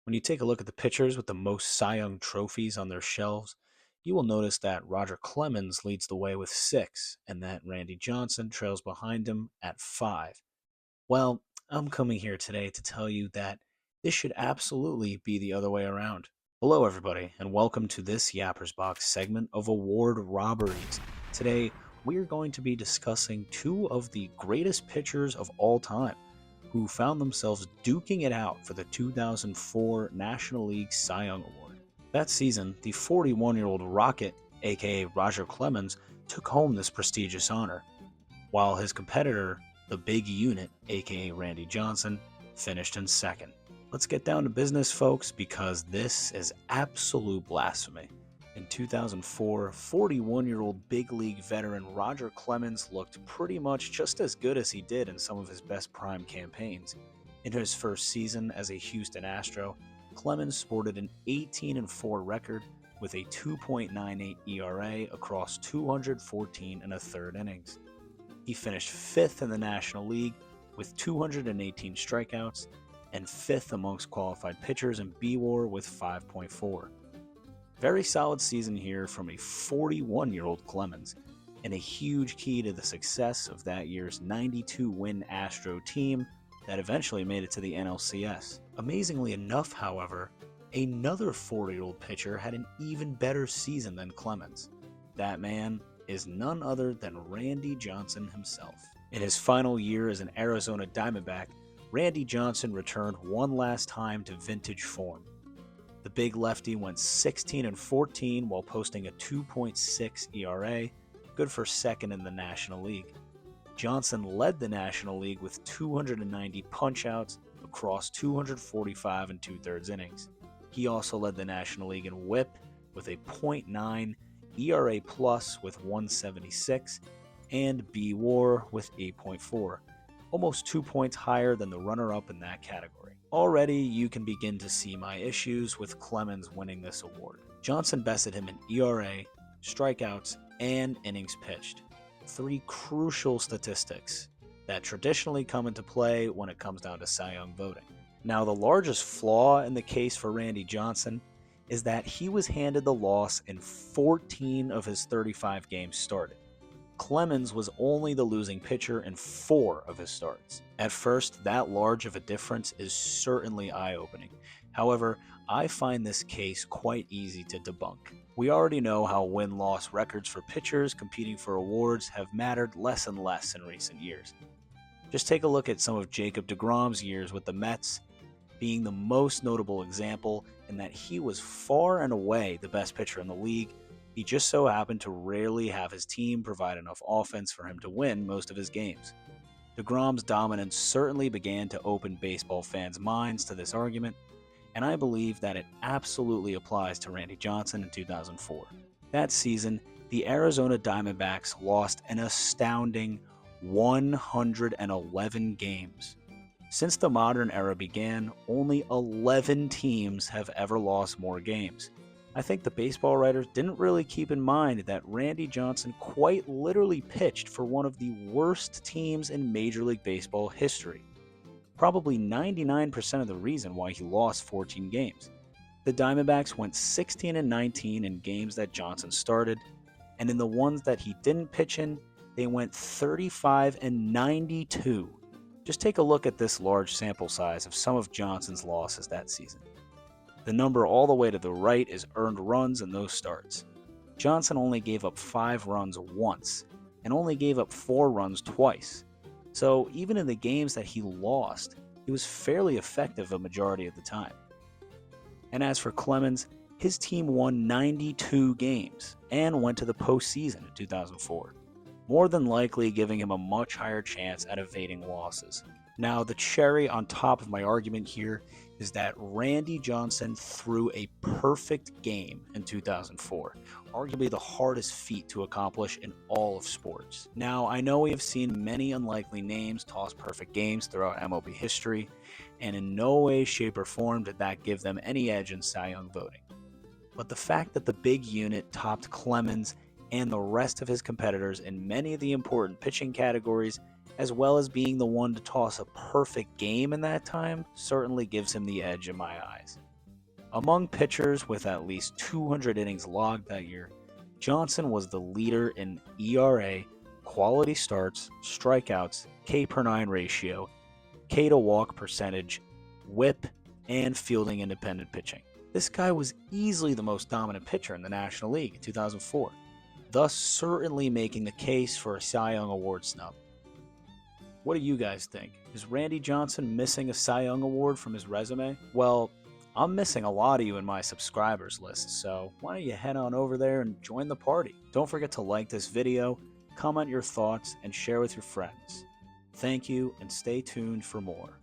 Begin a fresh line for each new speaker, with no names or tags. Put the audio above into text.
When you take a look at the pitchers with the most Cy Young trophies on their shelves, you will notice that Roger Clemens leads the way with 6, and that Randy Johnson trails behind him at 5. Well, I'm coming here today to tell you that this should absolutely be the other way around. Hello, everybody, and welcome to this Yappers Box segment of award robberies. Today, we're going to be discussing two of the greatest pitchers of all time who found themselves duking it out for the 2004 National League Cy Young Award. That season, the 41-year-old Rocket, aka Roger Clemens, took home this prestigious honor, while his competitor, the Big Unit, aka Randy Johnson, finished in second. Let's get down to business, folks, because this is absolute blasphemy. In 2004, 41-year-old big league veteran Roger Clemens looked pretty much just as good as he did in some of his best prime campaigns. In his first season as a Houston Astro, Clemens sported an 18-4 record with a 2.98 ERA across 214 and a third innings. He finished 5th in the National League with 218 strikeouts and 5th amongst qualified pitchers in B-WAR with 5.4. Very solid season here from a 41-year-old Clemens, and a huge key to the success of that year's 92-win Astro team that eventually made it to the NLCS. Amazingly enough, however, another 40-year-old pitcher had an even better season than Clemens. That man is none other than Randy Johnson himself. In his final year as an Arizona Diamondback, Randy Johnson returned one last time to vintage form. The big lefty went 16-14 while posting a 2.6 ERA, good for second in the National League. Johnson led the National League with 290 punchouts across 245 and two-thirds innings. He also led the National League in WHIP with a .9, ERA plus with 176, and B-WAR with 8.4, almost 2 points higher than the runner-up in that category. Already, you can begin to see my issues with Clemens winning this award. Johnson bested him in ERA, strikeouts, and innings pitched. 3 crucial statistics that traditionally come into play when it comes down to Cy Young voting. Now, the largest flaw in the case for Randy Johnson is that he was handed the loss in 14 of his 35 games started. Clemens was only the losing pitcher in 4 of his starts. At first, that large of a difference is certainly eye-opening. However, I find this case quite easy to debunk. We already know how win-loss records for pitchers competing for awards have mattered less and less in recent years. Just take a look at some of Jacob deGrom's years with the Mets, being the most notable example in that he was far and away the best pitcher in the league. He just so happened to rarely have his team provide enough offense for him to win most of his games. DeGrom's dominance certainly began to open baseball fans' minds to this argument, and I believe that it absolutely applies to Randy Johnson in 2004. That season, the Arizona Diamondbacks lost an astounding 111 games. Since the modern era began, only 11 teams have ever lost more games. I think the baseball writers didn't really keep in mind that Randy Johnson quite literally pitched for one of the worst teams in Major League Baseball history. Probably 99% of the reason why he lost 14 games. The Diamondbacks went 16-19 in games that Johnson started, and in the ones that he didn't pitch in, they went 35-92. Just take a look at this large sample size of some of Johnson's losses that season. The number all the way to the right is earned runs in those starts. Johnson only gave up 5 runs once, and only gave up 4 runs twice. So even in the games that he lost, he was fairly effective a majority of the time. And as for Clemens, his team won 92 games and went to the postseason in 2004, more than likely giving him a much higher chance at evading losses. Now, the cherry on top of my argument here is that Randy Johnson threw a perfect game in 2004, arguably the hardest feat to accomplish in all of sports. Now, I know we have seen many unlikely names toss perfect games throughout MLB history, and in no way, shape, or form did that give them any edge in Cy Young voting. But the fact that the Big Unit topped Clemens and the rest of his competitors in many of the important pitching categories, as well as being the one to toss a perfect game in that time, certainly gives him the edge in my eyes. Among pitchers with at least 200 innings logged that year, Johnson was the leader in ERA, quality starts, strikeouts, K per 9 ratio, K to walk percentage, whip, and fielding independent pitching. This guy was easily the most dominant pitcher in the National League in 2004, thus certainly making the case for a Cy Young Award snub. What do you guys think? Is Randy Johnson missing a Cy Young Award from his resume? Well, I'm missing a lot of you in my subscribers list, so why don't you head on over there and join the party? Don't forget to like this video, comment your thoughts, and share with your friends. Thank you, and stay tuned for more.